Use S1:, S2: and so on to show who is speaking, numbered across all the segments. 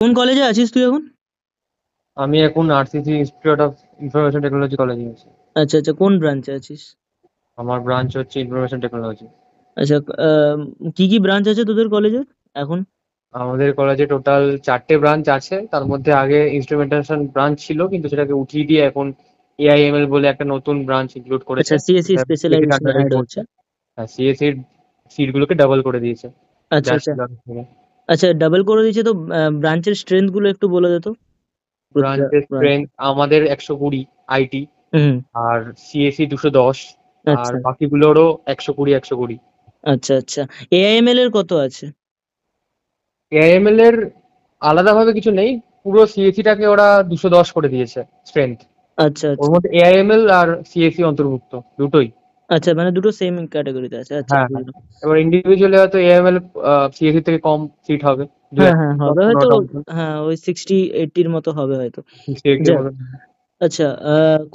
S1: কোন কলেজে আছিস তুই এখন?
S2: আমি এখন RCC institute of information technology কলেজে আছি।
S1: আচ্ছা আচ্ছা, কোন ব্রাঞ্চে আছিস?
S2: আমার ব্রাঞ্চ হচ্ছে ইনফরমেশন টেকনোলজি।
S1: আচ্ছা, কি কি ব্রাঞ্চ আছে তোদের কলেজে এখন?
S2: আমাদের কলেজে টোটাল 4টে ব্রাঞ্চ আছে, তার মধ্যে আগে ইনস্ট্রুমেন্টেশন ব্রাঞ্চ ছিল কিন্তু সেটাকে উঠিয়ে দিয়ে এখন এআইএমএল বলে একটা নতুন ব্রাঞ্চ ইনক্লুড করেছে।
S1: আচ্ছা, সিএসসি
S2: সেটা সিএসির
S1: স্পেশালাইজেশন
S2: আন্ডারেই
S1: অ্যাড হচ্ছে।
S2: পড়ছে। হ্যাঁ, সিএসির সিট গুলোকে ডাবল করে দিয়েছে
S1: আচ্ছা
S2: যা
S1: আচ্ছা।
S2: ছিল আগে থেকে।
S1: আচ্ছা, ডাবল করে দিয়েছে তো। ব্রাঞ্চের স্ট্রেংথ গুলো একটু বলে দে তো, প্রতিটা
S2: ব্রাঞ্চের
S1: ব্রাঞ্চ।
S2: স্ট্রেংথ আমাদের 120 আইটি,
S1: হুম।
S2: আর সিএসি 210, আর
S1: আচ্ছা
S2: বাকিগুলোরও 120 120।
S1: আচ্ছা আচ্ছা। এআইএমএল এর কত আছে?
S2: এআইএমএল এর আলাদাভাবে কিছু নেই, পুরো সিএসিটাকে ওরা 210 করে দিয়েছে স্ট্রেংথ।
S1: আচ্ছা
S2: ওর
S1: আচ্ছা।
S2: মধ্যে এআইএমএল আর সিএসি অন্তর্ভুক্ত দুটোই।
S1: আচ্ছা, মানে দুটো সেম ক্যাটাগরিতে আছে। আচ্ছা,
S2: হ্যাঁ হ্যাঁ।
S1: বুঝলাম।
S2: এবার ইন্ডিভিজুয়ালি হয়তো এআইএমএল সিএসি থেকে কম সিট হবে, দু
S1: হ্যাঁ
S2: এক
S1: হ্যাঁ,
S2: দশ
S1: হবে হয়তো।
S2: পনেরোটা মতো।
S1: হ্যাঁ, ওই 60-80-র মতো হবে হয়তো।
S2: 60-80
S1: যাক।
S2: মতো।
S1: আচ্ছা,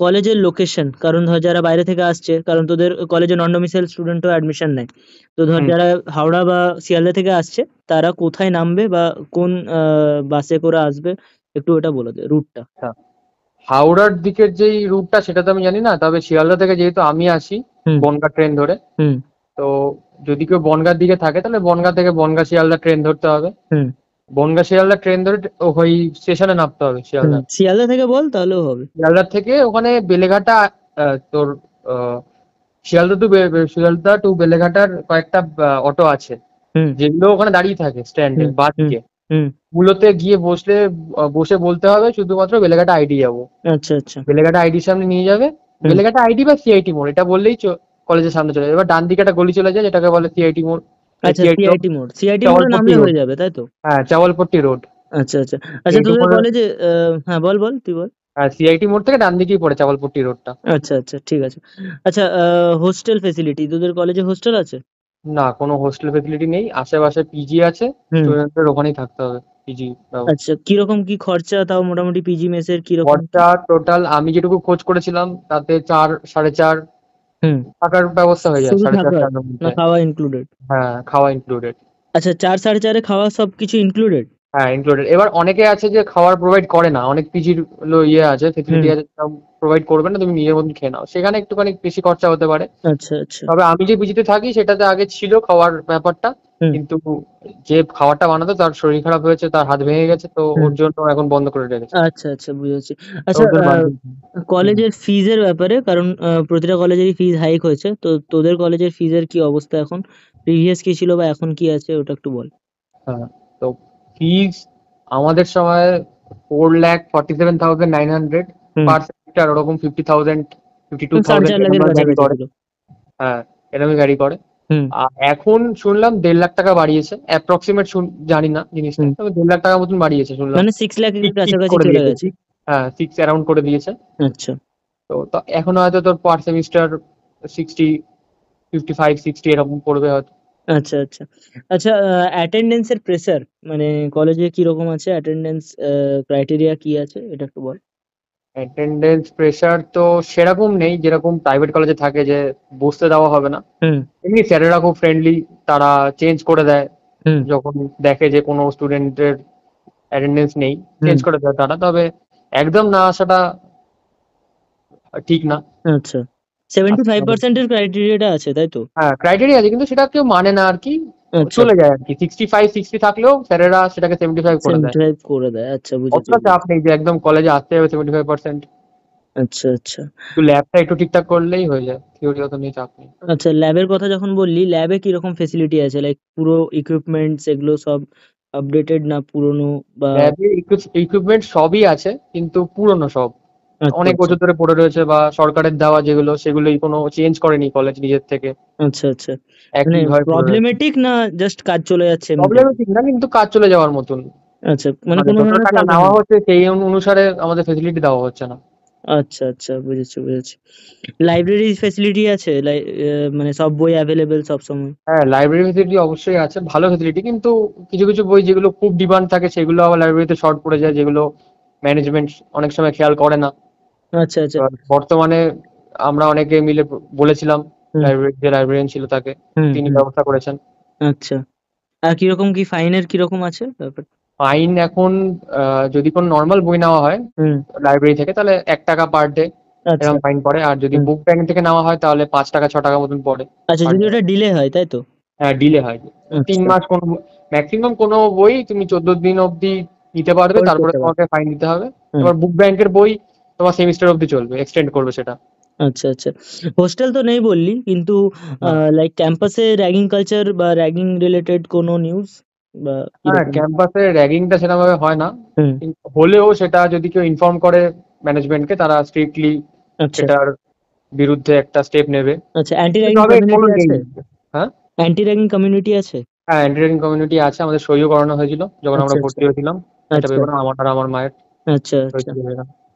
S1: কলেজের লোকেশন, কারণ ধর যারা বাইরে থেকে আসছে, কারণ তোদের কলেজে নন ডোমিসাইল স্টুডেন্টও অ্যাডমিশন নেয়। তো ধর
S2: হুম।
S1: যারা হাওড়া বা শিয়ালদা থেকে আসছে, তারা কোথায় নামবে বা কোন বাসে করে আসবে, একটু ওটা বলে দে রুটটা।
S2: আচ্ছা, হাওড়ার দিকের যেই রুটটা সেটা তো আমি জানি না, তবে শিয়ালদা থেকে যেহেতু আমি আসি
S1: হুম
S2: বনগাঁ ট্রেন ধরে,
S1: হুম
S2: তো যদি কেউ বনগাঁর দিকে থাকে তাহলে বনগাঁ থেকে বনগাঁ শিয়ালদা ট্রেন ধরতে হবে।
S1: হুম
S2: বনগাঁ শিয়ালদা ট্রেন ধরে ওই স্টেশনে নামতে হবে
S1: হুম।
S2: শিয়ালদা।
S1: শিয়ালদা থেকে বল, তাহলেও হবে।
S2: শিয়ালদার থেকে ওখানে বেলেঘাটা, তোর আহ, শিয়ালদা টু বেলেঘাটার কয়েকটা অটো আছে,
S1: হুম
S2: যেগুলো ওখানে দাঁড়িয়ে থাকে স্ট্যান্ডে
S1: হুম হুম
S2: বাদিকে।
S1: হুম।
S2: গুলোতে গিয়ে বসলে বসে বলতে হবে শুধুমাত্র বেলেঘাটা আইডি যাবো।
S1: আচ্ছা আচ্ছা।
S2: বেলেঘাটা আইডির সামনে নিয়ে যাবে।
S1: হুম।
S2: বেলেঘাটা আইডি বা সিআইটি মোড় এটা বললেই কলেজের সামনে চলে যাবে। এবার ডান দিকে একটা গলি চলে যায় যেটাকে বলে সিআইটি মোড়,
S1: আচ্ছা,
S2: সিআইটি রোড,
S1: সিআইটি মোড়, সিআইটি মোড়ে
S2: চাওয়ালপট্টি
S1: নামলে
S2: রোড।
S1: হয়ে যাবে, তাই তো?
S2: হ্যাঁ, চাওয়ালপট্টি রোড।
S1: আচ্ছা আচ্ছা। আচ্ছা, তোদের
S2: এইটুকু।
S1: কলেজে হ্যাঁ, বল বল, তুই বল।
S2: হ্যাঁ, সিআইটি মোড় থেকে ডান দিকেই পড়ে চাওয়ালপট্টি রোডটা।
S1: আচ্ছা আচ্ছা, ঠিক আছে। আচ্ছা, হোস্টেল ফেসিলিটি, তোদের কলেজে হোস্টেল আছে?
S2: না, কোনো হোস্টেল ফেসিলিটি নেই, আশেপাশে পিজি আছে।
S1: হুম।
S2: স্টুডেন্টদের ওখানেই থাকতে হবে, পিজি ব্যবস্থা।
S1: আচ্ছা, কিরকম কি খরচা, তাও মোটামুটি পিজি মেসের কিরকম কি?
S2: খরচা টোটাল আমি যেটুকু খোঁজ করেছিলাম তাতে 4 4.5
S1: হুম।
S2: টাকার ব্যবস্থা হয়ে যায়,
S1: শুধু
S2: 4.5
S1: থাকার
S2: টাকার
S1: না
S2: মধ্যে।
S1: খাওয়া ইনক্লুডেড?
S2: হ্যাঁ, খাওয়া ইনক্লুডেড।
S1: আচ্ছা, 4-4.5 খাওয়া সবকিছু ইনক্লুডেড?
S2: হ্যাঁ, ইনক্লুডেড। এবার অনেকে আছে যে খাবার প্রোভাইড করে না, অনেক পিজির ইয়ে আছে,
S1: হুম।
S2: ফেসিলিটি আছে, প্রোভাইড করবে না, তুমি নিজের মতন খেয়ে নাও, সেখানে একটুখানি বেশি খরচা হতে পারে।
S1: আচ্ছা আচ্ছা।
S2: তবে আমি যে পিজিতে থাকি সেটাতে আগে ছিল খাওয়ার ব্যাপারটা,
S1: হুম
S2: কিন্তু যে খাবারটা বানাতো তার শরীর খারাপ হয়েছে, তার হাত ভেঙে গেছে, তো
S1: হুম।
S2: ওর জন্য এখন বন্ধ করে রেখেছে।
S1: আচ্ছা আচ্ছা, বুঝেছি।
S2: তো
S1: আচ্ছা,
S2: ওদের বাদ হুম।
S1: কলেজের ফিজের ব্যাপারে, কারণ প্রতিটা কলেজেরই ফিজ হাইক হয়েছে, তো তোদের কলেজের ফিজের কি অবস্থা এখন? প্রিভিয়াস কি ছিল বা এখন কি আছে, ওটা একটু বল।
S2: হ্যাঁ, তো ফিজ আমাদের সময় 4,47,900
S1: হুম।
S2: পার সেমিস্টার, ওরকম 50,000
S1: সাড়ে
S2: 52,000
S1: চার
S2: এরকম
S1: লাখের
S2: ভ্যারি
S1: কাছাকাছি
S2: করে।
S1: ছিল।
S2: হ্যাঁ, এরকমই ভ্যারি করে।
S1: হুম
S2: আর এখন শুনলাম 1.5 লাখ টাকা বাড়িয়েছে, অ্যাপ্রক্সিমেট জানি না জিনিসটা,
S1: হুম।
S2: তবে 1.5 লাখ টাকা মতন বাড়িয়েছে শুনলাম।
S1: মানে 6 লাখের
S2: সিক্স সিক্স
S1: কাছাকাছি
S2: করে
S1: চলে
S2: দিয়েছে,
S1: গেছে।
S2: সিক্স। হ্যাঁ, সিক্স অ্যারাউন্ড করে দিয়েছে।
S1: আচ্ছা
S2: তো এখন হয়তো তোর পার সেমিস্টার 60, 55, 60 এরকম পড়বে হয়তো।
S1: আচ্ছা আচ্ছা। আচ্ছা, অ্যাটেন্ডেন্সের প্রেসার, মানে কলেজে কিরকম আছে অ্যাটেন্ডেন্স, ক্রাইটেরিয়া কি আছে, এটা একটু বল।
S2: অ্যাটেন্ডেন্স প্রেশার তো সেরকম নেই যেরকম প্রাইভেট কলেজে থাকে, যে বসতে দেওয়া হবে না।
S1: হুম
S2: এমনি স্যারেরা খুব ফ্রেন্ডলি, তারা চেঞ্জ করে দেয়
S1: হুম
S2: যখন দেখে যে কোনো স্টুডেন্টের অ্যাটেন্ডেন্স নেই,
S1: হুম।
S2: চেঞ্জ করে দেয় তারা। তবে একদম না আসাটা ঠিক না।
S1: আচ্ছা, সেভেন্টি
S2: আসতে
S1: ফাইভ
S2: হবে।
S1: পার্সেন্টের ক্রাইটেরিয়াটা আছে, তাই তো?
S2: হ্যাঁ, ক্রাইটেরিয়া আছে কিন্তু সেটা কেউ মানে না আর কি,
S1: আচ্ছা,
S2: চলে যায় আর কি। 65, 60 থাকলেও স্যারেরা সেটাকে 75 করে দেয়।
S1: 75 করে দেয়। আচ্ছা, বুঝেছি
S2: অতটা চাপ
S1: বুঝেছি।
S2: নেই যে একদম কলেজে আসতে হবে 75%।
S1: আচ্ছা আচ্ছা।
S2: একটু ল্যাবটা একটু ঠিকঠাক করলেই হয়ে যায়, থিওরি অত নিয়ে চাপ নেই।
S1: আচ্ছা, ল্যাবের কথা যখন বললি, ল্যাবে কিরকম ফেসিলিটি আছে, লাইক পুরো ইকুইপমেন্টস এগুলো সব আপডেটেড না পুরনো বা?
S2: ল্যাবে ইকুইপমেন্ট সবই আছে কিন্তু পুরনো সব,
S1: আচ্ছা
S2: অনেক
S1: আচ্ছা
S2: বছর ধরে পড়ে রয়েছে, বা সরকারের দেওয়া যেগুলো সেগুলোই কোনো চেঞ্জ করেনি কলেজ নিজের থেকে,
S1: আচ্ছা আচ্ছা। মানে
S2: একই ভাবে পড়ে রয়েছে।
S1: প্রবলেমেটিক না, জাস্ট কাজ চলে যাচ্ছে এমনিতেই?
S2: প্রবলেমেটিক না কিন্তু কাজ চলে যাওয়ার মতন।
S1: আচ্ছা, মানে
S2: মানে
S1: কোনো
S2: যতটা
S1: ধরনের
S2: টাকা
S1: প্রবলেম
S2: নেওয়া
S1: নেই।
S2: হচ্ছে সেই অনুসারে আমাদের ফেসিলিটি দেওয়া হচ্ছে না।
S1: আচ্ছা আচ্ছা, বুঝেছি বুঝেছি। লাইব্রেরি ফেসিলিটি আছে, মানে সব বই অ্যাভেলেবেল সব সময়?
S2: হ্যাঁ, লাইব্রেরি ফেসিলিটি অবশ্যই আছে, ভালো ফেসিলিটি, কিন্তু কিছু কিছু বই যেগুলো খুব ডিমান্ড থাকে সেগুলো আবার লাইব্রেরিতে শর্ট পড়ে যায়, যেগুলো ম্যানেজমেন্ট অনেক সময় খেয়াল করে না।
S1: আচ্ছা আচ্ছা।
S2: এবার বর্তমানে আমরা অনেকে মিলে বলেছিলাম,
S1: হুম
S2: লাইব্রেরি যে লাইব্রেরিয়ান ছিল তাকে,
S1: হুম
S2: তিনি
S1: হুম।
S2: ব্যবস্থা করেছেন।
S1: আচ্ছা। আর কিরকম কি ফাইনের কিরকম আছে ব্যাপার?
S2: ফাইন এখন যদি কোনো নর্মাল বই নেওয়া হয়
S1: হুম।
S2: লাইব্রেরি থেকে, তাহলে 1 টাকা পার ডে
S1: আচ্ছা।
S2: এরকম ফাইন পড়ে। আর যদি
S1: হুম।
S2: বুক ব্যাংক থেকে নেওয়া হয় তাহলে 5 টাকা 6 টাকা মতন পড়ে
S1: আচ্ছা,
S2: পার
S1: যদি
S2: ডে।
S1: ওটা ডিলে হয় তাই তো?
S2: হ্যাঁ, ডিলে হয়। 3 মাস কোনো, ম্যাক্সিমাম কোনো বই তুমি 14 দিন অবধি নিতে পারবে,
S1: হোল্ড
S2: তারপরে
S1: করতে পারে।
S2: তোমাকে ফাইন দিতে হবে।
S1: হুম।
S2: এবার বুক ব্যাংকের বই তোমার সেমিস্টার অবধি চলবে, এক্সটেন্ড করবে সেটা।
S1: আচ্ছা, আচ্ছা। হোস্টেল তো নেই বললি, কিন্তু
S2: হ্যাঁ,
S1: লাইক ক্যাম্পাসে র‍্যাগিং কালচার বা র‍্যাগিং রিলেটেড কোনো নিউজ বা
S2: হ্যাঁ,
S1: কিরকম?
S2: ক্যাম্পাসে র্যাগিংটা সেরকমভাবে হয় না,
S1: হুম।
S2: কিন্তু হলেও সেটা যদি কেউ ইনফর্ম করে ম্যানেজমেন্টকে, তারা স্ট্রিক্টলি
S1: আচ্ছা,
S2: সেটার বিরুদ্ধে একটা স্টেপ নেবে।
S1: আচ্ছা। অ্যান্টি
S2: কিন্তু
S1: র‍্যাগিং
S2: তবে কোনো
S1: কমিউনিটি
S2: নেই।
S1: আছে?
S2: হ্যাঁ,
S1: অ্যান্টি র‍্যাগিং কমিউনিটি আছে?
S2: হ্যাঁ, এন্টারটেইনিং কমিউনিটি আছে, আমাদের সইও করানো হয়েছিল যখন আমরা
S1: আচ্ছা, আচ্ছা,
S2: ভর্তি হয়েছিলাম একটা
S1: আচ্ছা,
S2: পেপারে, আমার আর আমার মায়ের
S1: আচ্ছা,
S2: সই
S1: আচ্ছা,
S2: ছিল সেটা।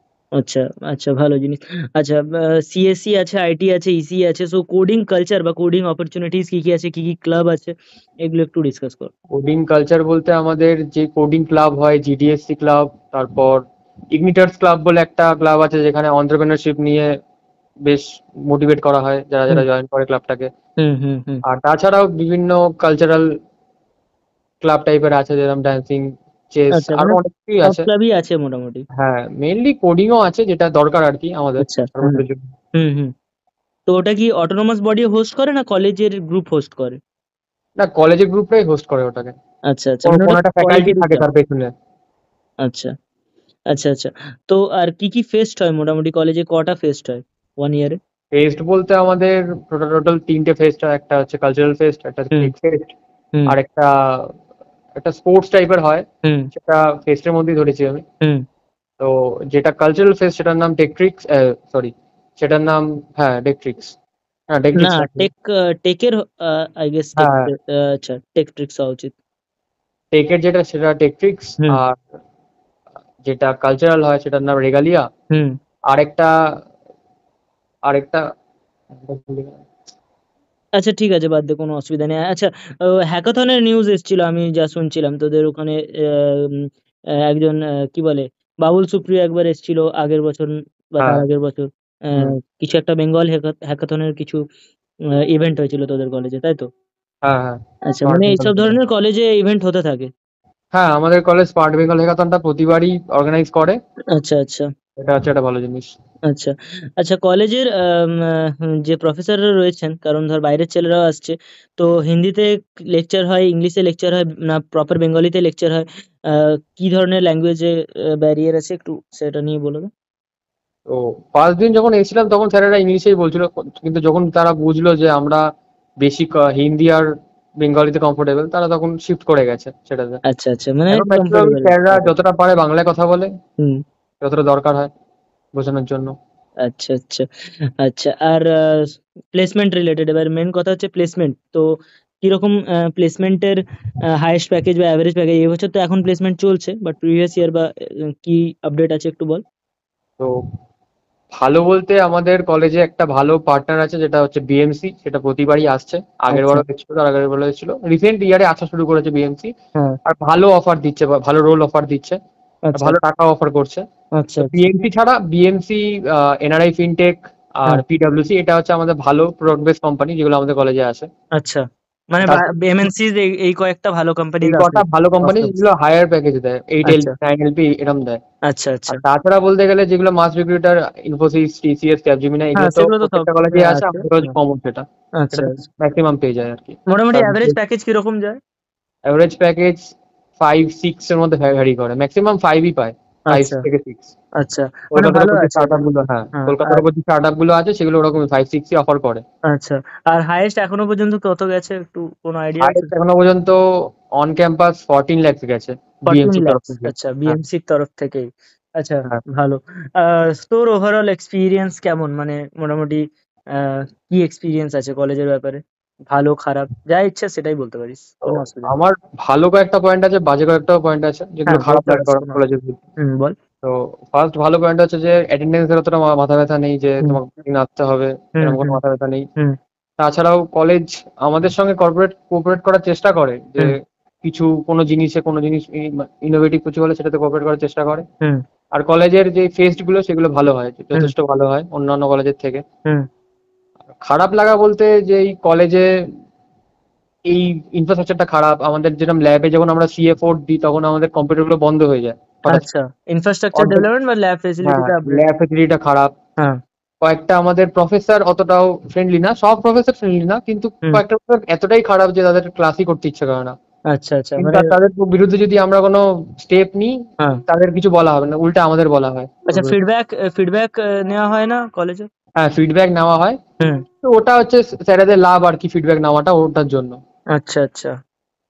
S1: আচ্ছা, আচ্ছা, ভালো জিনিস। আচ্ছা, সিএসসি আছে, আইটি আছে, ইসি আছে। সো কোডিং কালচার বা কোডিং অপরচুনিটিস কি, কি আছে? কি, কি ক্লাব আছে? এগুলো একটু ডিসকাস কর।
S2: কোডিং কালচার বলতে আমাদের যে কোডিং ক্লাব হয়, জিডিএসসি ক্লাব, তারপর ইগনিটার্স ক্লাব বলে একটা ক্লাব আছে যেখানে এন্টারপ্রেনারশিপ নিয়ে বেশ মোটিভেট করা হয় যারা
S1: হুম,
S2: যারা জয়েন করে ক্লাবটাকে।
S1: হুম, হুম, হুম।
S2: আর তাছাড়াও বিভিন্ন কালচারাল ক্লাব টাইপের আছে, যেরকম ডান্সিং, চেস,
S1: আচ্ছা,
S2: আরো
S1: মানে
S2: অনেক কিছুই
S1: সব
S2: আছে।
S1: ক্লাবই আছে মোটামুটি।
S2: হ্যাঁ, মেইনলি কোডিংও আছে, যেটা দরকার আর কি আমাদের
S1: আচ্ছা, হ্যাঁ।
S2: ছাত্রদের জন্য।
S1: হুম, হুম। তো ওটা কি অটোনমাস বডি হোস্ট করে না কলেজের গ্রুপ হোস্ট করে?
S2: না, কলেজের গ্রুপটাই হোস্ট করে ওটাকে।
S1: আচ্ছা, আচ্ছা।
S2: কোনো
S1: মানে
S2: কোনো
S1: ওটা
S2: একটা ফ্যাকাল্টি
S1: কলেজেরই
S2: থাকে
S1: ক্লাব।
S2: তার পেছনে।
S1: আচ্ছা, আচ্ছা, আচ্ছা। তো আর কি, কি ফেস্ট হয় মোটামুটি কলেজে কটা ফেস্ট হয় 1 ইয়ারে?
S2: ফেস্ট বলতে আমাদের টোটাল টোটাল 3টে ফেস্ট হয়। একটা হচ্ছে কালচারাল ফেস্ট, একটা হচ্ছে
S1: হুম,
S2: টেক ফেস্ট,
S1: হুম,
S2: আর একটা একটা স্পোর্টস টাইপের হয়,
S1: হুম,
S2: সেটা ফেস্টের মধ্যেই ধরেছি আমি।
S1: হুম।
S2: তো যেটা কালচারাল ফেস্ট সেটার নাম টেকট্রিক্স, সরি, সেটার নাম, হ্যাঁ, টেকট্রিক্স, হ্যাঁ
S1: না,
S2: টেকট্রিক্স।
S1: টেকের আই গেস টেক।
S2: হ্যাঁ,
S1: আচ্ছা, টেক ট্রিক্স হওয়া উচিত।
S2: টেকের যেটা সেটা টেকট্রিক্স।
S1: হুম,
S2: আর যেটা কালচারাল হয় সেটার নাম রেগালিয়া।
S1: হুম।
S2: আরেকটা আরেকটা
S1: আচ্ছা, ঠিক আছে, বাদ দে, কোনো অসুবিধা নেই। আচ্ছা, হ্যাকাথনের নিউজ এসেছিল, আমি যা শুনছিলাম তোদের ওখানে। একজন কি বলে, বাবুল সুপ্রিয় একবার এসেছিল আগের বছর বা তার
S2: হ্যাঁ,
S1: আগের বছর।
S2: হুম,
S1: কিছু একটা বেঙ্গল হ্যাকাথনের কিছু ইভেন্ট হয়েছিল তোদের কলেজে, তাই তো?
S2: হ্যাঁ, হ্যাঁ,
S1: আচ্ছা,
S2: স্মার্ট
S1: মানে
S2: বেঙ্গল
S1: এইসব
S2: থেকে।
S1: ধরনের কলেজে ইভেন্ট হতে থাকে।
S2: হ্যাঁ, আমাদের কলেজ স্মার্ট বেঙ্গল হ্যাকাথনটা প্রতিবারই অর্গানাইজ করে।
S1: আচ্ছা, আচ্ছা,
S2: এটা হচ্ছে একটা ভালো জিনিস।
S1: আচ্ছা, আচ্ছা। কলেজের যে প্রফেসররা রয়েছেন, কারণ ধর বাইরের ছেলেরাও আসছে, তো হিন্দিতে লেকচার হয়, ইংলিশে লেকচার হয়, না প্রপার বেঙ্গলিতে লেকচার হয়? কি ধরনের ল্যাঙ্গুয়েজে ব্যারিয়ার আছে, একটু সেটা নিয়ে বলো তো।
S2: তো ফার্স্ট দিন যখন এসেছিলাম তখন স্যারেরা ইংলিশেই বলছিল, কিন্তু যখন তারা বুঝলো যে আমরা বেশি হিন্দি আর বেঙ্গলিতে কমফোর্টেবল, তারা তখন শিফট করে গেছে সেটাতে।
S1: আচ্ছা, আচ্ছা, মানে
S2: এখন ম্যাক্সিমাম
S1: কমফোর্টেবল
S2: স্যাররা
S1: ব্যাপারটা।
S2: যতটা পারে বাংলায় কথা বলে,
S1: হুম।
S2: যতটা দরকার হয় বোঝানোর জন্য।
S1: আচ্ছা, আচ্ছা, আচ্ছা। আর প্লেসমেন্ট রিলেটেড, এবার মেন কথা হচ্ছে প্লেসমেন্ট। তো কিরকম প্লেসমেন্টের হাইয়েস্ট প্যাকেজ বা অ্যাভারেজ প্যাকেজ? এবছর তো এখন প্লেসমেন্ট চলছে, বাট প্রিভিয়াস ইয়ার বা কি আপডেট আছে একটু বল।
S2: তো ভালো বলতে আমাদের কলেজে একটা ভালো পার্টনার আছে, যেটা হচ্ছে বিএমসি, সেটা প্রতিবারই আসছে। আগের
S1: আচ্ছা,
S2: বারও এসেছিল, তার আগের বারও এসেছিল, রিসেন্ট ইয়ারে আসা শুরু করেছে বিএমসি।
S1: হ্যাঁ।
S2: আর ভালো অফার দিচ্ছে, বা ভালো রোল অফার দিচ্ছে, আর
S1: আচ্ছা,
S2: ভালো টাকা অফার করছে।
S1: আচ্ছা,
S2: তো
S1: আচ্ছা,
S2: বিএমসি ছাড়া, বিএমসি, এনআরআই ফিনটেক, আর
S1: হ্যাঁ।
S2: পিডাব্লিউসি, এটা হচ্ছে আমাদের ভালো প্রোডাক্ট বেস কোম্পানি যেগুলো আমাদের কলেজে আসে।
S1: আচ্ছা, মানে
S2: তার
S1: এমএনসিজ এই কয়েকটা ভালো
S2: এই
S1: কোম্পানিজ আছে
S2: কটা ভালো কোম্পানি
S1: অফার।
S2: যেগুলো হায়ার প্যাকেজ দেয়, 8 এলপি
S1: আচ্ছা,
S2: 9 এলপি এরকম দেয়।
S1: আচ্ছা, আচ্ছা।
S2: আর তাছাড়া বলতে গেলে যেগুলো মাস রিক্রুটার, ইনফোসিস, টিসিএস, ক্যাপজেমিনা,
S1: হ্যাঁ,
S2: এগুলো তো
S1: সেগুলো তো সব
S2: প্রত্যেকটা কলেজে আসে,
S1: আছে।
S2: আমাদের কলেজ
S1: হ্যাঁ।
S2: কমন সেটা।
S1: আচ্ছা,
S2: সেটা
S1: আচ্ছা।
S2: ম্যাক্সিমাম পেয়ে যায় আর কি।
S1: মোটামুটি
S2: তার
S1: অ্যাভারেজ প্যাকেজ কিরকম যায়?
S2: অ্যাভারেজ প্যাকেজ 5-6 এর মধ্যে ভ্যারি করে, ম্যাক্সিমাম 5ই পায়, ফাইভ
S1: আচ্ছা,
S2: থেকে সিক্স।
S1: আচ্ছা, মানে
S2: কলকাতার
S1: ভালো
S2: উপর যে
S1: আছে
S2: স্টার্ট
S1: এটা।
S2: আপ গুলো, হ্যাঁ,
S1: হ্যাঁ,
S2: কলকাতার
S1: আর
S2: উপর যে স্টার্ট আপ গুলো আছে সেগুলো ওরকম 5-6ই অফার করে।
S1: আচ্ছা, আর হাইয়েস্ট এখনো পর্যন্ত কত গেছে, একটু কোনো আইডিয়া আছে?
S2: হাইয়েস্ট এখনো পর্যন্ত অন ক্যাম্পাস 14 lakhs গেছে
S1: 14
S2: বিএমসির তরফ
S1: lakhs,
S2: থেকে।
S1: আচ্ছা,
S2: হ্যাঁ,
S1: বিএমসির তরফ থেকেই। আচ্ছা,
S2: হ্যাঁ।
S1: ভালো। তোর ওভারঅল এক্সপিরিয়েন্স কেমন, মানে মোটামুটি কি এক্সপিরিয়েন্স আছে কলেজের ব্যাপারে? ভালো খারাপ যা ইচ্ছা সেটাই বলতে পারিস,
S2: তো
S1: কোনো অসুবিধা নেই।
S2: আমার ভালো কয়েকটা পয়েন্ট আছে, বাজে কয়েকটা পয়েন্ট আছে, যেগুলো
S1: হ্যাঁ,
S2: খারাপ
S1: বলতে
S2: লাগে
S1: পারিস, কোনো
S2: কলেজে।
S1: অসুবিধা নেই। হুম, বল।
S2: তো ফার্স্ট ভালো পয়েন্ট হচ্ছে যে অ্যাটেন্ডেন্সের অতটা মাথা ব্যথা নেই, যে
S1: হুম,
S2: তোমাকে প্রতিদিন আসতে হবে,
S1: হুম,
S2: এরকম কোনো
S1: হুম,
S2: মাথা ব্যথা নেই।
S1: হুম,
S2: তাছাড়াও কলেজ আমাদের সঙ্গে কোঅপারেট করার চেষ্টা করে, যে
S1: হুম,
S2: কোনো জিনিসে, কোনো জিনিস ইনোভেটিভ কিছু হলে সেটাতে কোঅপারেট করার চেষ্টা করে।
S1: হুম,
S2: আর কলেজের যে ফেস্ট গুলো সেগুলো ভালো হয়,
S1: হুম,
S2: যথেষ্ট ভালো হয় অন্যান্য কলেজের থেকে।
S1: হুম।
S2: খারাপ লাগা বলতে যে এই কলেজে এই ইনফ্রাস্ট্রাকচারটা খারাপ, আমাদের যেরকম ল্যাবে যখন আমরা CA4 দিই তখন আমাদের কম্পিউটার গুলো বন্ধ হয়ে যায় হঠাৎ।
S1: আচ্ছা, ইনফ্রাস্ট্রাকচার
S2: অর্ধেক,
S1: ডেভেলপমেন্ট বা ল্যাব
S2: হ্যাঁ,
S1: ফেসিলিটিটা আপগ্রেড।
S2: ল্যাব ফেসিলিটিটা খারাপ।
S1: হ্যাঁ।
S2: কয়েকটা আমাদের প্রফেসর অতটাও ফ্রেন্ডলি না, সব প্রফেসর ফ্রেন্ডলি না, কিন্তু
S1: হুম।
S2: কয়েকটা professor এতটাই খারাপ যে তাদের ক্লাসই করতে ইচ্ছে করে না।
S1: আচ্ছা আচ্ছা,
S2: কিন্তু
S1: মানে
S2: তাদের বিরুদ্ধে যদি আমরা কোনো স্টেপ নিই,
S1: হ্যাঁ।
S2: তাদের কিছু বলা হবে না, উল্টা আমাদের বলা হয় ওর
S1: আচ্ছা,
S2: বিরুদ্ধে।
S1: ফিডব্যাক নেওয়া হয় না কলেজে?
S2: হ্যাঁ, ফিডব্যাক নেওয়া হয়।
S1: হুম।
S2: তো ওটা হচ্ছে স্যারেদের লাভ আর কি, ফিডব্যাক নেওয়াটা ওটার জন্য।
S1: আচ্ছা আচ্ছা,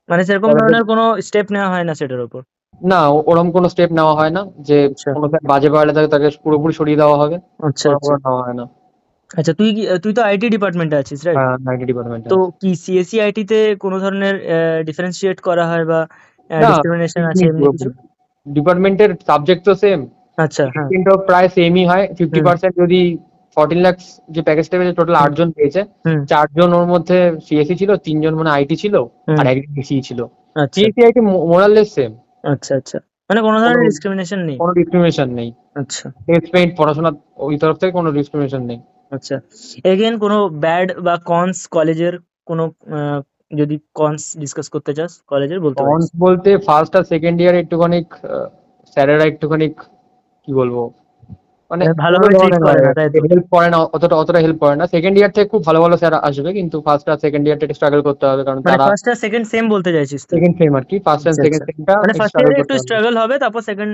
S1: মানে সেরকম
S2: স্যারেদের
S1: ধরনের কোনো স্টেপ নেওয়া হয় না সেটার উপর?
S2: না, ওরকম কোনো স্টেপ নেওয়া হয় না যে
S1: আচ্ছা
S2: কোনো স্যার বাজে পারলে তাকে পুরোপুরি সরিয়ে দেওয়া হবে,
S1: আচ্ছা
S2: ওরকম
S1: আচ্ছা।
S2: কোনো নেওয়া হয় না।
S1: আচ্ছা, তুই তো আইটি ডিপার্টমেন্টে আছিস, রাইট?
S2: হ্যাঁ, আইটি ডিপার্টমেন্টে
S1: তো
S2: আছে।
S1: কি সিএসসি আইটি তে কোনো ধরনের ডিফারেন্সিয়েট করা হয় বা
S2: না,
S1: ডিসক্রিমিনেশন আছে এমনি কিছু?
S2: ডিপার্টমেন্টের সাবজেক্ট তো সেম,
S1: আচ্ছা, হ্যাঁ।
S2: কিন্তু প্রায় সেমই হয়। ফিফটি
S1: হুম
S2: পার্সেন্ট যদি 14 lakhs যে প্যাকেজটা পেয়েছে, টোটাল
S1: হুম
S2: 8 জন পেয়েছে।
S1: হুম
S2: 4 জন ওর মধ্যে সিএসসি ছিল, 3 জন মানে আইটি ছিল,
S1: হুম।
S2: আর একজন বিসিই ছিল।
S1: আচ্ছা
S2: সিএসসি আইটি মোরাললেস সেম,
S1: আচ্ছা আচ্ছা, মানে কোনো
S2: কোনো
S1: ধরনের ডিসক্রিমিনেশন নেই?
S2: কোনো ডিসক্রিমিনেশন নেই।
S1: আচ্ছা
S2: টেস্ট পেইন্ট পড়াশোনা, ওই তরফ থেকে কোনো ডিসক্রিমিনেশন নেই।
S1: আচ্ছা। এগেন কোনো ব্যাড বা কনস কলেজের, কোনো আহ, যদি কনস ডিসকাস করতে চাস কলেজের বলতে পারিস।
S2: কনস বলতে ফার্স্ট আর সেকেন্ড ইয়ারে একটুখানি স্যারেরা একটুখানি, কি বলবো, মানে
S1: মানে
S2: অন্য
S1: ভালোভাবে ট্রিট
S2: ধরনের
S1: করে
S2: হয়,
S1: না, তাই তো?
S2: হেল্প করে না, অতটা হেল্প করে না। সেকেন্ড ইয়ার থেকে খুব ভালো ভালো স্যার আসবে, কিন্তু ফার্স্ট আর সেকেন্ড ইয়ারটা একটু স্ট্রাগল করতে হবে, কারণ
S1: মানে
S2: তারা
S1: ফার্স্ট আর সেকেন্ড সেম বলতে চাইছিস তুই?
S2: সেকেন্ড সেম আর কি, ফার্স্ট এন্ড
S1: আচ্ছা
S2: সেকেন্ড
S1: আচ্ছা,
S2: সেমটা
S1: মানে
S2: একটু
S1: ফার্স্ট
S2: স্ট্রাগল
S1: ইয়ারে একটু
S2: করতে হবে।
S1: স্ট্রাগল হবে, তারপর সেকেন্ড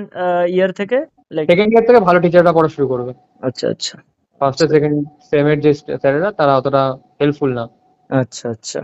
S1: ইয়ার থেকে লাইক।
S2: সেকেন্ড ইয়ার থেকে ভালো টিচাররা পড়া শুরু করবে।
S1: আচ্ছা আচ্ছা
S2: ফার্স্ট আর
S1: আচ্ছা
S2: সেকেন্ড সেমের যে স্যারেরা, তারা অতটা হেল্পফুল না।
S1: আচ্ছা আচ্ছা।